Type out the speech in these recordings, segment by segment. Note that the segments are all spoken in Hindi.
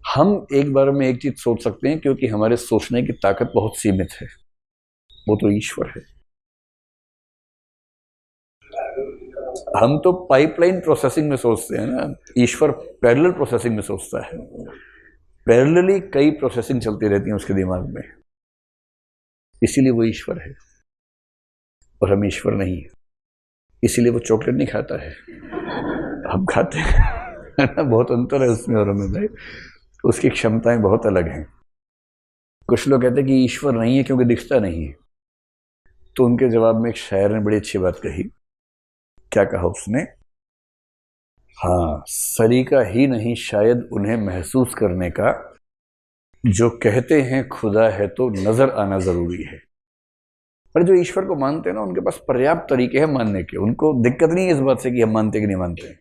हम एक बार में एक चीज सोच सकते हैं क्योंकि हमारे सोचने की ताकत बहुत सीमित है, वो तो ईश्वर है। हम तो पाइपलाइन प्रोसेसिंग में सोचते हैं ना, ईश्वर पैरेलल प्रोसेसिंग में सोचता है। पैरेलली कई प्रोसेसिंग चलती रहती है उसके दिमाग में, इसीलिए वो ईश्वर है और हम ईश्वर नहीं है। इसीलिए वो चॉकलेट नहीं खाता है, हम खाते हैं। है ना, बहुत अंतर है उसमें और हमें भाई, उसकी क्षमताएं बहुत अलग हैं। कुछ लोग कहते हैं कि ईश्वर नहीं है क्योंकि दिखता नहीं है, तो उनके जवाब में एक शायर ने बड़ी अच्छी बात कही। क्या कहा उसने? हाँ, सलीका ही नहीं शायद उन्हें महसूस करने का, जो कहते हैं खुदा है तो नजर आना जरूरी है। पर जो ईश्वर को मानते हैं ना, उनके पास पर्याप्त तरीके हैं मानने के, उनको दिक्कत नहीं है इस बात से कि हम मानते कि नहीं मानते।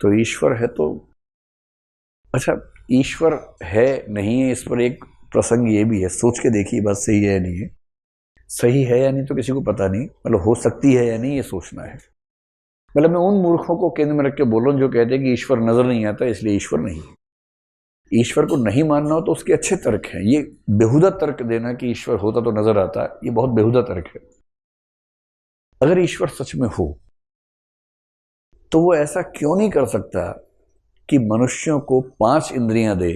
तो ईश्वर है तो अच्छा, ईश्वर है नहीं है इस पर एक प्रसंग ये भी है, सोच के देखिए बात सही है या नहीं है। सही है या नहीं तो किसी को पता नहीं, मतलब हो सकती है या नहीं ये सोचना है। मतलब मैं उन मूर्खों को केंद्र में रख के बोल रहा हूं जो कहते हैं कि ईश्वर नजर नहीं आता इसलिए ईश्वर नहीं है। ईश्वर को नहीं मानना हो तो उसके अच्छे तर्क हैं। ये बेहुदा तर्क देना कि ईश्वर होता तो नजर आता, ये बहुत बेहुदा तर्क है। अगर ईश्वर सच में हो तो वो ऐसा क्यों नहीं कर सकता कि मनुष्यों को 5 इंद्रियां दे,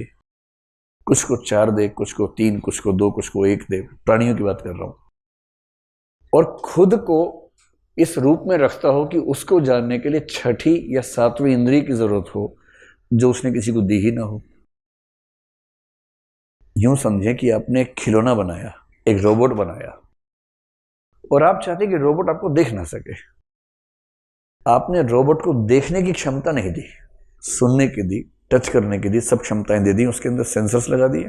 कुछ को 4 दे, कुछ को 3, कुछ को 2, कुछ को 1 दे, प्राणियों की बात कर रहा हूं, और खुद को इस रूप में रखता हो कि उसको जानने के लिए 6ठी या 7वीं इंद्रिय की जरूरत हो, जो उसने किसी को दी ही ना हो। यूं समझें कि आपने एक खिलौना बनाया, एक रोबोट बनाया, और आप चाहते कि रोबोट आपको देख ना सके। आपने रोबोट को देखने की क्षमता नहीं दी, सुनने की दी, टच करने की दी, सब क्षमताएं दे दी, उसके अंदर सेंसर्स लगा दिए,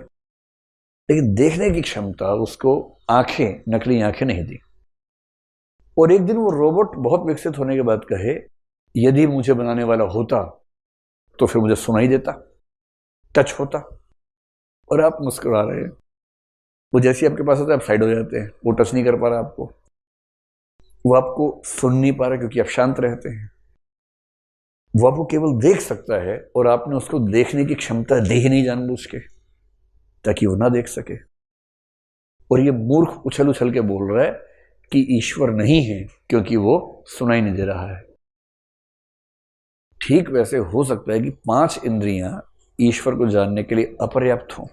लेकिन देखने की क्षमता उसको आंखें, नकली आंखें नहीं दी। और एक दिन वो रोबोट बहुत विकसित होने के बाद कहे, यदि मुझे बनाने वाला होता तो फिर मुझे सुनाई देता, टच होता। और आप मुस्कुरा रहे हैं। वो जैसे आपके पास आता है आप साइड हो जाते हैं, वो टच नहीं कर पा रहा आपको, वो आपको सुन नहीं पा रहा क्योंकि आप शांत रहते हैं, वो आपको केवल देख सकता है और आपने उसको देखने की क्षमता दी ही नहीं जानबूझ के, ताकि वो ना देख सके। और ये मूर्ख उछल उछल के बोल रहा है कि ईश्वर नहीं है क्योंकि वो सुनाई नहीं दे रहा है। ठीक वैसे हो सकता है कि 5 इंद्रियां ईश्वर को जानने के लिए अपर्याप्त हो,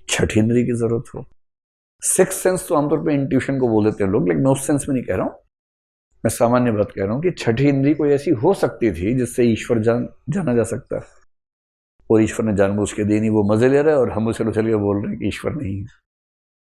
6ठी इंद्रिय की जरूरत हो। 6th सेंस तो आमतौर पे इंट्यूशन को बोल देते हैं लोग, लेकिन मैं उस सेंस में नहीं कह रहा हूं, मैं सामान्य बात कह रहा हूं कि 6ठी इंद्रिय कोई ऐसी हो सकती थी जिससे ईश्वर जाना जा सकता है, और ईश्वर ने जानबूझ के दी नहीं, वो मजे ले रहा है और हम उछल उछल के बोल रहे हैं कि ईश्वर नहीं है।